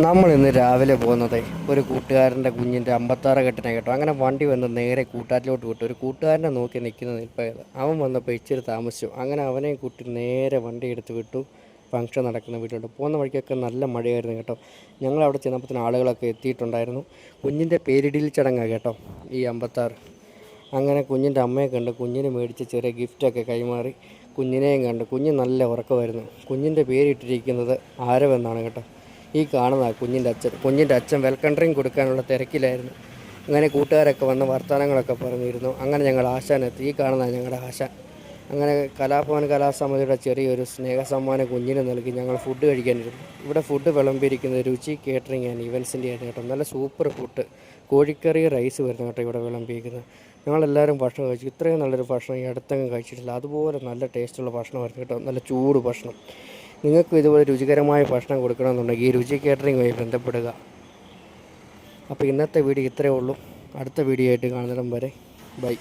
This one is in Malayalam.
നമ്മൾ ഇന്ന് രാവിലെ പോകുന്നത് ഒരു കൂട്ടുകാരൻ്റെ കുഞ്ഞിൻ്റെ 56 കെട്ടിനെ കേട്ടോ. അങ്ങനെ വണ്ടി വന്ന് നേരെ കൂട്ടാറ്റിലോട്ട് വിട്ടു. ഒരു കൂട്ടുകാരനെ നോക്കി നിൽക്കുന്ന നിൽപ്പത്. അവൻ വന്നപ്പോൾ ഇച്ചിരി താമസിച്ചു. അങ്ങനെ അവനെയും കൂട്ടി നേരെ വണ്ടി എടുത്ത് വിട്ടു. ഫംഗ്ഷൻ നടക്കുന്ന വീട്ടിലോട്ട് പോകുന്ന വഴിക്കൊക്കെ നല്ല മഴയായിരുന്നു കേട്ടോ. ഞങ്ങൾ അവിടെ ചെന്നപ്പോഴത്തേന് ആളുകളൊക്കെ എത്തിയിട്ടുണ്ടായിരുന്നു. കുഞ്ഞിൻ്റെ പേരിടൽ ചടങ്ങാണ് കേട്ടോ ഈ 56. അങ്ങനെ കുഞ്ഞിൻ്റെ അമ്മയെ കണ്ട് കുഞ്ഞിന് മേടിച്ച് ചെറിയ ഗിഫ്റ്റൊക്കെ കൈമാറി. കുഞ്ഞിനെയും കണ്ട് കുഞ്ഞ് നല്ല ഉറക്കമായിരുന്നു. കുഞ്ഞിൻ്റെ പേരിട്ടിരിക്കുന്നത് ആരവെന്നാണ് കേട്ടോ. ഈ കാണുന്നതാണ് കുഞ്ഞിൻ്റെ അച്ഛൻ വെൽക്കം ഡ്രിങ്ക് കൊടുക്കാനുള്ള തിരക്കിലായിരുന്നു. അങ്ങനെ കൂട്ടുകാരൊക്കെ വന്ന് വർത്തമാനങ്ങളൊക്കെ പറഞ്ഞിരുന്നു. അങ്ങനെ ഞങ്ങൾ ആശാനെത്തി. ഈ കാണുന്നതാണ് ഞങ്ങളുടെ ആശാൻ. അങ്ങനെ കലാഭവൻ കലാസമിതിയുടെ ചെറിയൊരു സ്നേഹസമ്മാനം കുഞ്ഞിന് നൽകി ഞങ്ങൾ ഫുഡ് കഴിക്കാനിരുന്നു. ഇവിടെ ഫുഡ് വിളമ്പിയിരിക്കുന്നത് രുചി കേറ്ററിംഗ് ആൻഡ് ഇവൻസിൻ്റെ ആയിരുന്നു കേട്ടോ. നല്ല സൂപ്പർ ഫുഡ്, കോഴിക്കറി റൈസ് വരുന്നു കേട്ടോ ഇവിടെ വിളമ്പിയിരിക്കുന്നത്. ഞങ്ങളെല്ലാവരും ഭക്ഷണം കഴിച്ചു. ഇത്രയും നല്ലൊരു ഭക്ഷണം ഈ അടുത്തെങ്കിലും കഴിച്ചിട്ടില്ല. അതുപോലെ നല്ല ടേസ്റ്റുള്ള ഭക്ഷണമായിരുന്നു കേട്ടോ. നല്ല ചൂട് ഭക്ഷണം. നിങ്ങൾക്കും ഇതുപോലെ രുചികരമായ ഭക്ഷണം കൊടുക്കണമെന്നുണ്ടെങ്കിൽ ഈ രുചി കേറ്ററിംഗുമായി ബന്ധപ്പെടുക. അപ്പോൾ ഇന്നത്തെ വീഡിയോ ഇത്രയേ ഉള്ളൂ. അടുത്ത വീഡിയോ ആയിട്ട് കാണുന്നിടം വരെ ബൈ.